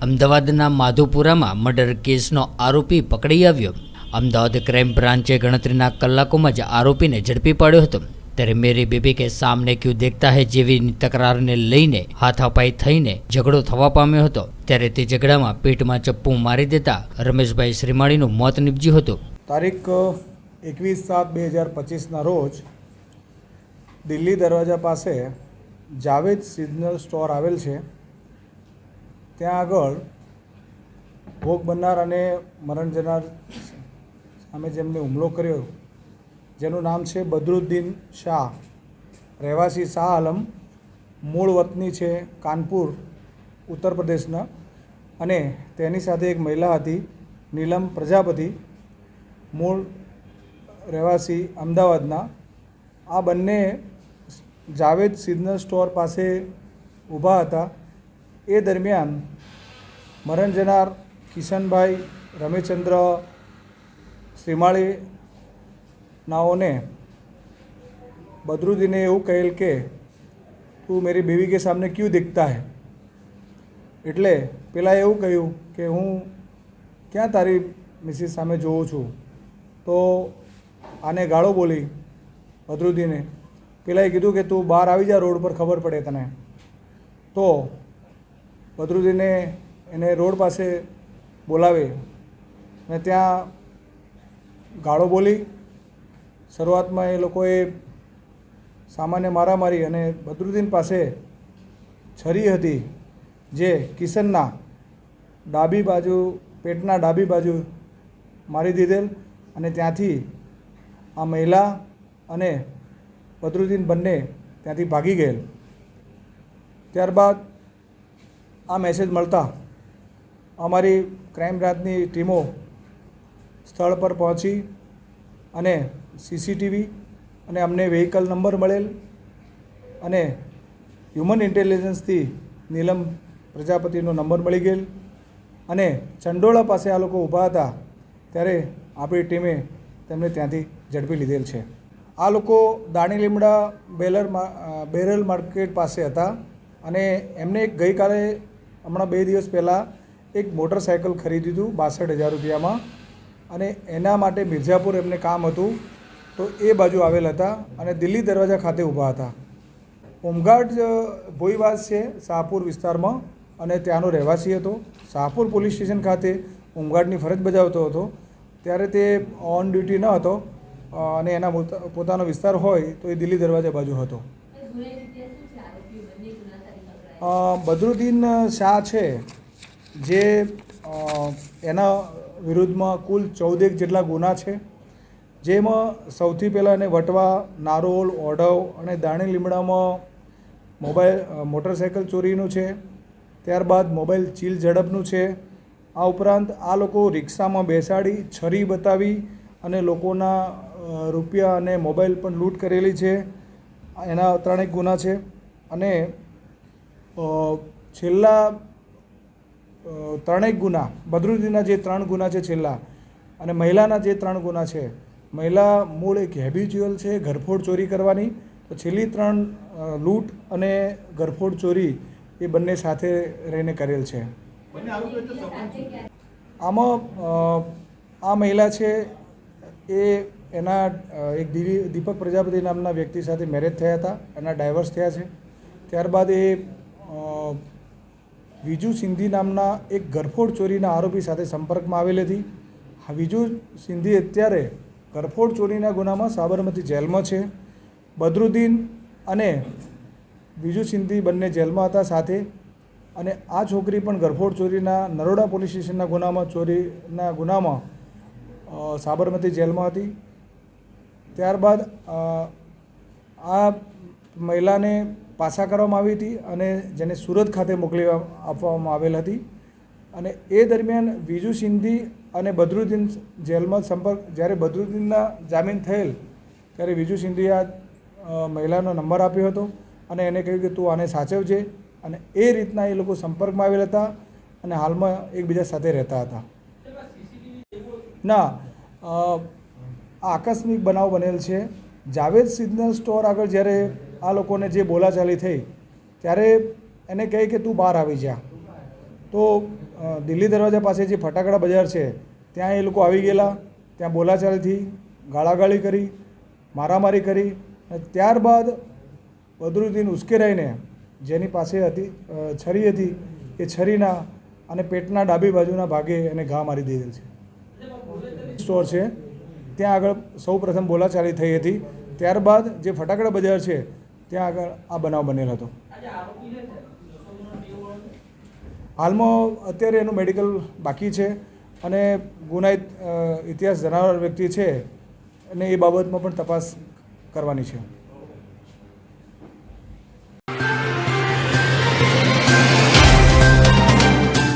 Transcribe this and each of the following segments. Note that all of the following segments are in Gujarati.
અમદાવાદના માધુપુરામાં મર્ડર કેસનો આરોપી પકડી આવ્યો। અમદાવાદ ક્રાઇમ બ્રાન્ચે ગણતરીના કલાકોમાં જ આરોપીને ઝડપી પાડ્યો હતો। ત્યારે મેરી બેબી કે સામને ક્યુ દેખતા હૈ જેવી તકરારને લઈને હાથાપાઈ થઈને ઝઘડો થવા પામ્યો હતો। ત્યારે તે ઝઘડામાં પેટમાં ચપ્પુ મારી દેતા રમેશભાઈ શ્રીમાળીનું મોત નીપજ્યું હતું। તારીખ 21/7/2025ના રોજ દિલ્હી દરવાજા પાસે જાવેદ સિઝનલ સ્ટોર આવેલ છે, ત્યાં આગળ ભોગ બનનાર અને મરણ જનાર સામે જેમને હુમલો કર્યો, જેનું નામ છે બદરુદ્દીન શાહ, રહેવાસી શાહ આલમ, મૂળ વતની છે કાનપુર ઉત્તર પ્રદેશના, અને તેની સાથે એક મહિલા હતી નીલમ પ્રજાપતિ, મૂળ રહેવાસી અમદાવાદના। આ બંને જાવેદ સિઝનલ સ્ટોર પાસે ઊભા હતા। એ દરમિયાન મરણ જનાર કિશનભાઈ રમેશચંદ્ર શ્રીમાળી નાઓને બદરુદ્દીને એવું કહેલ કે તું મેરી બીવી કે સામને ક્યું દિખતા હૈ, એટલે પેલા એવું કહ્યું કે હું ક્યાં તારી મિસિસ સામે જોઉં છું, તો આને ગાળો બોલી બદરુદ્દીને। પેલાએ કીધું કે તું બહાર આવી જા, રોડ પર ખબર પડે તને। તો બદરુદ્દીને એને રોડ પાસે બોલાવે અને ત્યાં ગાળો બોલી। શરૂઆતમાં એ લોકોએ સામાન્ય મારામારી, અને બદરુદ્દીન પાસે છરી હતી જે કિશનના ડાબી બાજુ પેટના ડાબી બાજુ મારી દીધેલ, અને ત્યાંથી આ મહિલા અને બદરુદ્દીન બંને ત્યાંથી ભાગી ગયેલ। ત્યારબાદ આ મેસેજ મળતા અમારી ક્રાઇમ બ્રાન્ચની ટીમો સ્થળ પર પહોંચી અને સીસીટીવી અને અમને વ્હીકલ નંબર મળેલ, અને હ્યુમન ઇન્ટેલિજન્સથી નીલમ પ્રજાપતિનો નંબર મળી ગયેલ, અને ચંડોળા પાસે આ લોકો ઊભા હતા ત્યારે આપણી ટીમે તેમને ત્યાંથી ઝડપી લીધેલ છે। આ લોકો દાણી લીમડા બેરલ માર્કેટ પાસે હતા, અને એમને ગઈકાલે હમણાં 2 દિવસ પહેલાં એક મોટરસાઇકલ ખરીદ્યું હતું 62,000 રૂપિયામાં, અને એના માટે મિર્ઝાપુર એમને કામ હતું, તો એ બાજુ આવેલ હતા અને દિલ્હી દરવાજા ખાતે ઊભા હતા। હોમગાર્ડ ભોઈવાસ છે શાહપુર વિસ્તારમાં, અને ત્યાંનો રહેવાસી હતો। શાહપુર પોલીસ સ્ટેશન ખાતે હોમગાર્ડની ફરજ બજાવતો હતો, ત્યારે તે ઓન ડ્યુટી ન હતો અને એના પોતાનો વિસ્તાર હોય તો એ દિલ્હી દરવાજા બાજુ હતો। બદરુદ્દીન શાહ છે જે એના વિરુદ્ધમાં કુલ 14 જેટલા ગુના છે, જેમાં સૌથી પહેલાં એને વટવા, નારોલ, ઓઢવ અને દાણી લીમડામાં મોટરસાઇકલ ચોરીનું છે। ત્યારબાદ મોબાઈલ ચીલ ઝડપનું છે। આ ઉપરાંત આ લોકો રિક્ષામાં બેસાડી છરી બતાવી અને લોકોના રૂપિયા અને મોબાઈલ પણ લૂંટ કરેલી છે, એના 3 ગુના છે। અને છેલ્લા 3 ગુના બદરુદ્દીનના જે 3 ગુના છે છેલ્લા, અને મહિલાના જે 3 ગુના છે, મહિલા મૂળ એક હેબિચ્યુઅલ છે ઘરફોડ ચોરી કરવાની, તો છેલ્લી 3 લૂંટ અને ઘરફોડ ચોરી એ બંને સાથે રહીને કરેલ છે। આમાં આ મહિલા છે એ એના એક દીપક પ્રજાપતિ નામના વ્યક્તિ સાથે મેરેજ થયા હતા, એના ડાયવર્સ થયા છે। ત્યારબાદ એ વિજુ સિંધી નામના એક ઘરફોડ ચોરીના આરોપી સાથે સંપર્કમાં આવેલી હતી। વિજુ સિંધી અત્યારે ઘરફોડ ચોરીના ગુનામાં સાબરમતી જેલમાં છે। બદરુદ્દીન અને વિજુ સિંધી બંને જેલમાં હતા સાથે, અને આ છોકરી પણ ઘરફોડ ચોરીના નરોડા પોલીસ સ્ટેશનના ચોરીના ગુનામાં સાબરમતી જેલમાં હતી। ત્યારબાદ આ મહિલાને પાછા કરવામાં આવી હતી અને જેને સુરત ખાતે મોકલી આપવામાં આવેલ હતી, અને એ દરમિયાન વિજુ સિંધી અને બદરુદ્દીન જેલમાં જ્યારે બદરુદ્દીનના જામીન થયેલ ત્યારે વિજુ સિંધીએ આ મહિલાનો નંબર આપ્યો હતો અને એને કહ્યું કે તું આને સાચવજે, અને એ રીતના એ લોકો સંપર્કમાં આવેલ હતા અને હાલમાં એકબીજા સાથે રહેતા હતા। ના, આ આકસ્મિક બનાવ બનેલ છે। જાવેદ સિઝનલ સ્ટોર આગળ જ્યારે આ લોકોને જે બોલાચાલી થઈ ત્યારે એને કહે કે તું બહાર આવી જા, તો દિલ્હી દરવાજા પાસે જે ફટાકડા બજાર છે ત્યાં એ લોકો આવી ગયેલા, ત્યાં બોલાચાલીથી ગાળાગાળી કરી, મારામારી કરી અને ત્યારબાદ બદરુદ્દીન ઉશ્કેરાઈને જેની પાસે હતી છરી હતી એ છરીના અને પેટના ડાબી બાજુના ભાગે એને ઘા મારી દીધેલ છે. સ્ટોર છે ત્યાં આગળ સૌ પ્રથમ બોલાચાલી થઈ હતી, ત્યારબાદ જે ફટાકડા બજાર છે ત્યાં આગળ આ બનાવ બનેલ હતો. હાલમાં અત્યારે એનું મેડિકલ બાકી છે અને ગુનાહિત ઇતિહાસ ધરાવનાર વ્યક્તિ છે અને એ બાબતમાં પણ તપાસ કરવાની છે.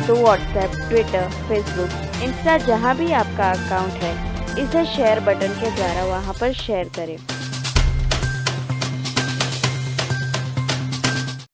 तो व्हाट्सएप, ट्विटर, फेसबुक, इंस्टा जहाँ भी आपका अकाउंट है, इसे शेयर बटन के द्वारा वहाँ पर शेयर करें